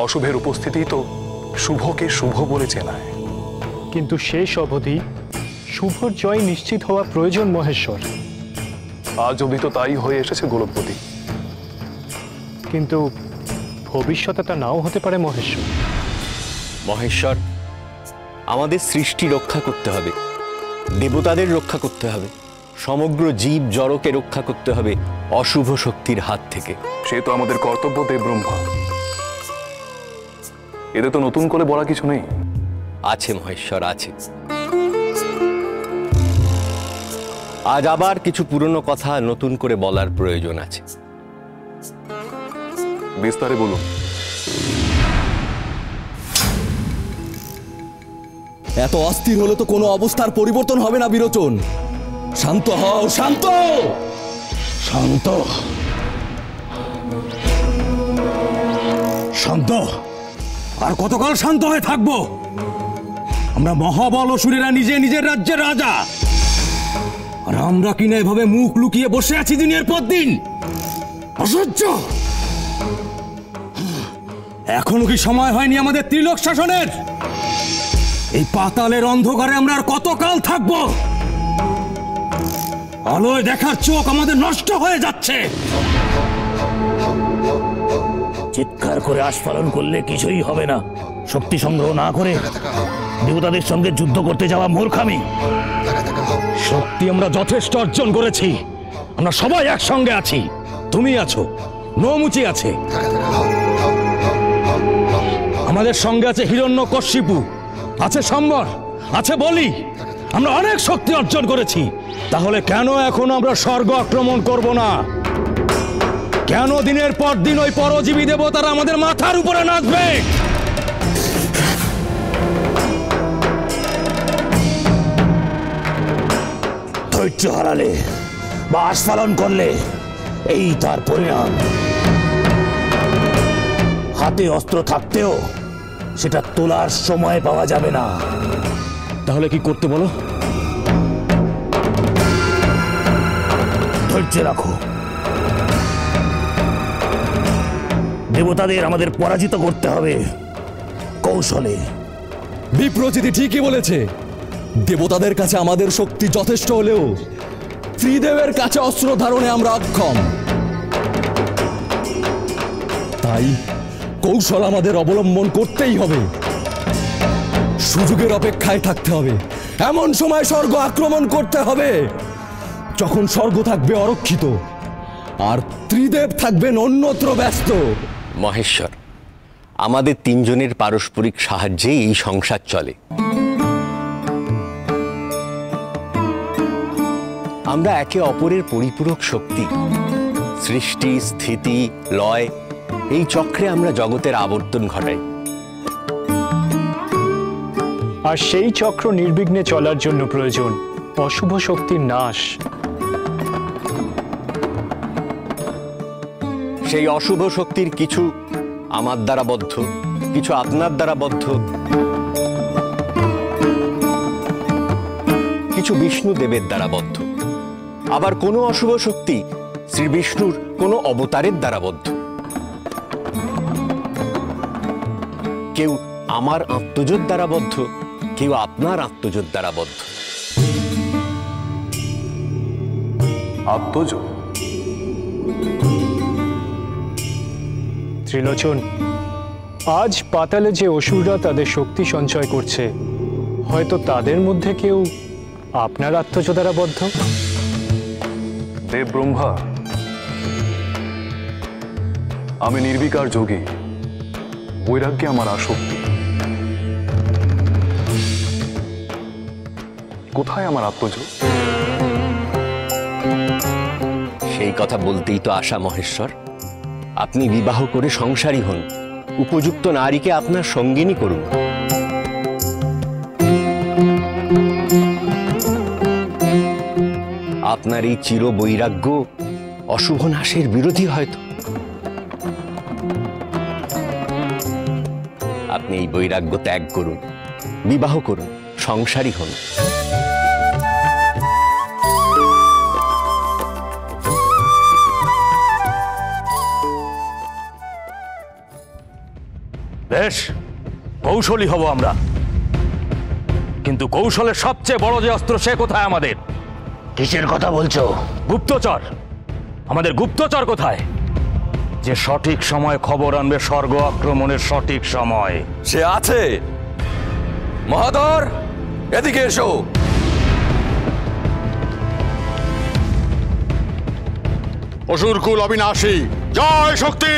অশুভের উপস্থিতি তো শুভকে শুভ বলে চেনায়। কিন্তু শেষ অবধি শুভর জয় নিশ্চিত হওয়া প্রয়োজন মহেশ্বর। আজ অবধি তো তাই হয়ে এসেছে গোলকপতি। কিন্তু ভবিষ্যতে তা নাও হতে পারে মহেশ্বর। মহেশ্বর, আমাদের সৃষ্টি রক্ষা করতে হবে, দেবতাদের রক্ষা করতে হবে, সমগ্র জীব জড়কে রক্ষা করতে হবে অশুভ শক্তির হাত থেকে। সে তো আমাদের কর্তব্য দেবব্রহ্মা। এতে তো নতুন করে বলা কিছু নেই। আছে মহেশ্বর, আছে। আজ আবার কিছু পুরনো কথা নতুন করে বলার প্রয়োজন আছে। বিস্তারে বলুন। এত অস্থির হলে তো কোনো অবস্থার পরিবর্তন হবে না বিরোচন। শান্ত হও, শান্ত শান্ত শান্ত। আর কতকাল শান্ত হয়ে থাকবো? আমরা মহাবল অসুরেরা নিজে নিজের রাজ্যের রাজা, আর আমরা কিনা এভাবে মুখ লুকিয়ে বসে আছি দিনের পর দিন। অসহ্য। এখনো কি সময় হয়নি আমাদের ত্রিলোক শাসনের? এই পাতালের অন্ধকারে আমরা আর কতকাল থাকবো? আলোয় দেখার চোখ আমাদের নষ্ট হয়ে যাচ্ছে। চিৎকার করে আস্ফালন করলে কিছুই হবে না। শক্তি সংগ্রহ না করে দেবতাদের সঙ্গে যুদ্ধ করতে যাওয়া মূর্খামি। শক্তি আমরা যথেষ্ট অর্জন করেছি। আমরা সবাই একসঙ্গে আছি। তুমি আছো, নৌমুচি আছে, আমাদের সঙ্গে আছে হিরণ্যকশিপু, আছে সম্বর, আছে বলি। আমরা অনেক শক্তি অর্জন করেছি। তাহলে কেন এখন আমরা স্বর্গ আক্রমণ করব না? কেন দিনের পর দিন ওই পরজীবী দেবতারা আমাদের মাথার উপরে নাচবে? ধৈর্য হারালে বা আস্ফালন করলে এই তার পরিণাম। হাতে অস্ত্র থাকতেও সেটা তোলার সময় পাওয়া যাবে না। তাহলে কি করতে বলো? ধৈর্য রাখো। দেবতাদের আমাদের পরাজিত করতে হবে কৌশলে। বিপ্রচিতি ঠিকই বলেছে। দেবতাদের কাছে আমাদের শক্তি যথেষ্ট হলেও ত্রিদেবের কাছে অস্ত্র ধারণে আমরা অক্ষম। তাই কৌশল আমাদের অবলম্বন করতেই হবে। সুযোগের অপেক্ষায় থাকতে হবে। এমন সময় স্বর্গ আক্রমণ করতে হবে যখন স্বর্গ থাকবে অরক্ষিত আর ত্রিদেব থাকবেন অন্যত্র ব্যস্ত। মহেশ্বর, আমাদের তিনজনের পারস্পরিক সাহায্যে এই সংসার চলে। আমরা একে অপরের পরিপূরক শক্তি। সৃষ্টি, স্থিতি, লয়, এই চক্রে আমরা জগতের আবর্তন ঘটাই। আর সেই চক্র নির্বিঘ্নে চলার জন্য প্রয়োজন অশুভ শক্তির নাশ। সেই অশুভ শক্তির কিছু আমার দ্বারা বদ্ধ, কিছু আপনার দ্বারা বদ্ধ, কিছু বিষ্ণু দেবের দ্বারা বদ্ধ। আবার কোনো অশুভ শক্তি শ্রী বিষ্ণুর কোনো অবতারের দ্বারা বদ্ধ। কেউ আমার আত্মজোর দ্বারা বদ্ধ, কেউ আপনার আত্মজোর দ্বারা বদ্ধ। আত্মজোর? ত্রিলোচন, আজ পাতালে যে অসুররা তাদের শক্তি সঞ্চয় করছে, হয়তো তাদের মধ্যে কেউ আপনার আত্মজোর দ্বারা বদ্ধ। দেবব্রহ্মা, আমি নির্বিকার যোগী। বৈরাগ্যে আমার আসক্তি। কোথায় আমার আত্মজোর? সেই কথা বলতেই তো আসা মহেশ্বর। আপনি বিবাহ করে সংসারী হন, উপযুক্ত নারীকে আপনার সঙ্গিনী করুন। আপনার এই চির বৈরাগ্য অশুভ নাশের বিরোধী হয়তো। আপনি এই বৈরাগ্য ত্যাগ করুন, বিবাহ করুন, সংসারী হন। বেশ, কৌশলী হব আমরা, কিন্তু কৌশলের সবচেয়ে বড় যে অস্ত্র সে কোথায় আমাদের? কিসের কথা বলছো? গুপ্তচর। আমাদের গুপ্তচর কোথায়, যে সঠিক সময় খবর আনবে স্বর্গ আক্রমণের সঠিক সময়? সে আছে। মহাধর, এদিকে এসো। অসুরকুল অবিনাশী, জয় শক্তি।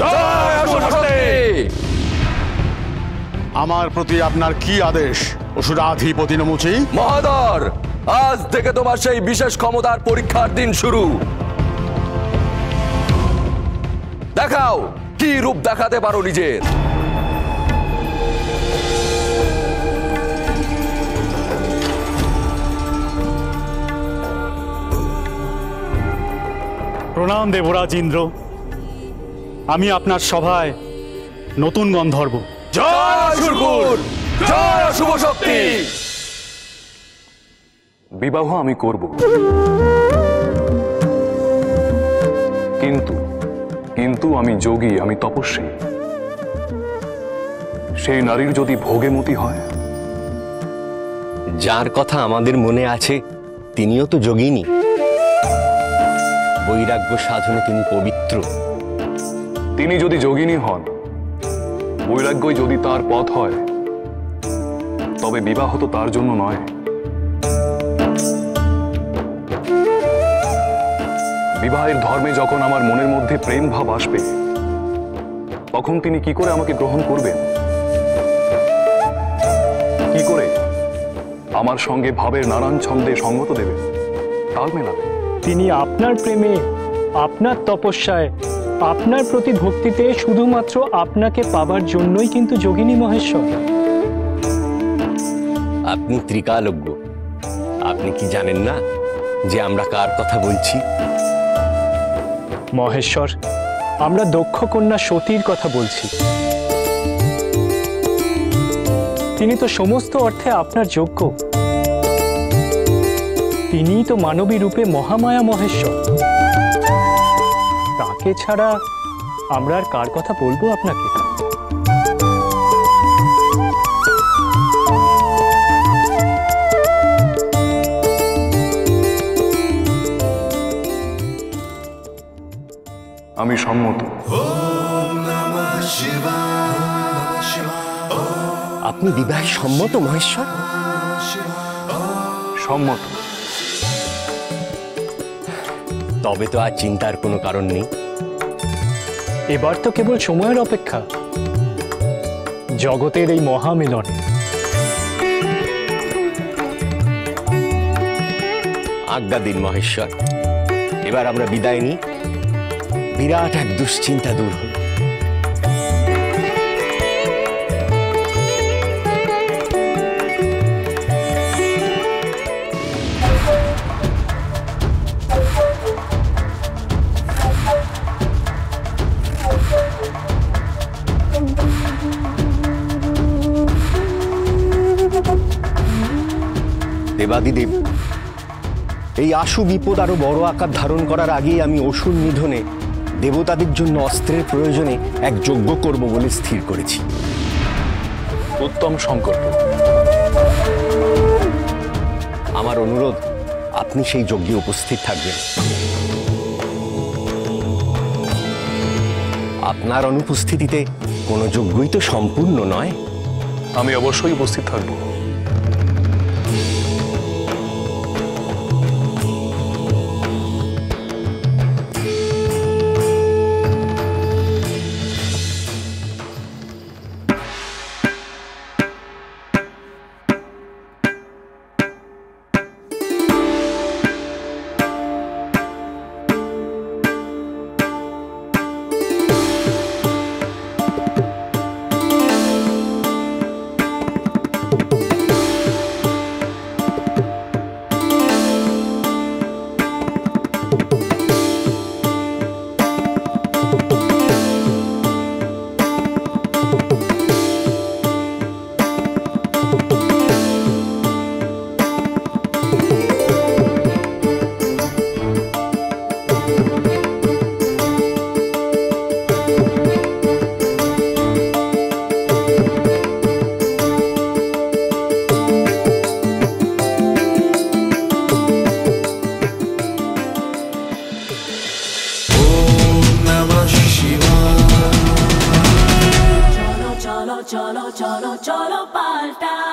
জয় অসুর শক্তি। আমার প্রতি আপনার কি আদেশ অসুরাধিপতি নমুচি? মহাধর, আজ থেকে তোমার সেই বিশেষ ক্ষমতার পরীক্ষার দিন শুরু। দেখাও কি রূপ দেখাতে পারো নিজের। প্রণাম দেবরাজ ইন্দ্র, আমি আপনার সভায় নতুন গন্ধর্ব। জয় অসুরকুল, জয় অশুভ শক্তি। বিবাহ আমি করব, কিন্তু কিন্তু আমি যোগী, আমি তপস্বী। সেই নারীর যদি ভোগেমতি হয়? যার কথা আমাদের মনে আছে তিনিও তো যোগিনী। বৈরাগ্য সাধনে তিনি পবিত্র। তিনি যদি যোগিনী হন, বৈরাগ্যই যদি তার পথ হয়, তবে বিবাহ তো তার জন্য নয়। বিবাহের ধর্মে যখন আমার মনের মধ্যে প্রেম ভাব আসবে, তখন তিনি কি করে আমাকে গ্রহণ করবেন? কি করে আমার সঙ্গে ভাবের নানান ছন্দে সঙ্গত দেবেন, তাল মেলাবেন? তিনি আপনার প্রেমে, আপনার তপস্যায়, আপনার প্রতি ভক্তিতে শুধুমাত্র আপনাকে পাবার জন্যই কিন্তু যোগিনী মহেশ্বর। আপনি ত্রিকালজ্ঞ, আপনি কি জানেন না যে আমরা কার কথা বলছি? মহেশ্বর, আমরা দক্ষ কন্যা সতীর কথা বলছি। তিনি তো সমস্ত অর্থে আপনার যোগ্য। তিনিই তো মানবী রূপে মহামায়া মহেশ্বর। তাকে ছাড়া আমরা আর কার কথা বলবো আপনাকে? আমি সম্মত। আপনি বিবাহে সম্মত মহেশ্বর? সম্মত। তবে তো আর চিন্তার কোনো কারণ নেই। এবার তো কেবল সময়ের অপেক্ষা, জগতের এই মহামিলনে। আজ্ঞা দিন মহেশ্বর, এবার আমরা বিদায় নিই। বিরাট এক দুশ্চিন্তা দূর হল। দেবাদিদেব, এই আশু বিপদ আরো বড় আকার ধারণ করার আগেই আমি অসুর নিধনে দেবতাদের জন্য অস্ত্রের প্রয়োজনে এক যজ্ঞ করব বলে স্থির করেছি। উত্তম সংকল্প। আমার অনুরোধ, আপনি সেই যজ্ঞে উপস্থিত থাকবেন। আপনার অনুপস্থিতিতে কোনো যজ্ঞই তো সম্পূর্ণ নয়। আমি অবশ্যই উপস্থিত থাকব। চলো চলো চলো পাল্টাই।